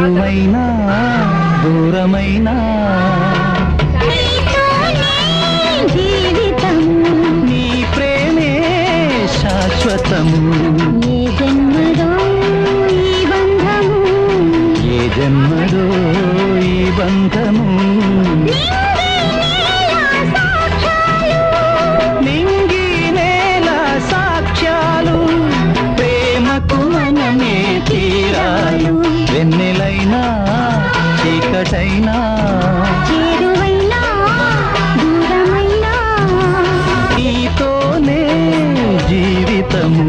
చేరువైనా దూరమైనా నీ ప్రేమే శాశ్వతము. ఏ జన్మదో ఈ బంధము, ఏ జన్మదో ఈ బంధము. నింగి నేల సాక్ష్యాలు, ప్రేమకు మనమే తీరాలు. వెన్నెలైనా చీకటైనా చేరువైనా దూరమైనా నీతోనే జీవితము.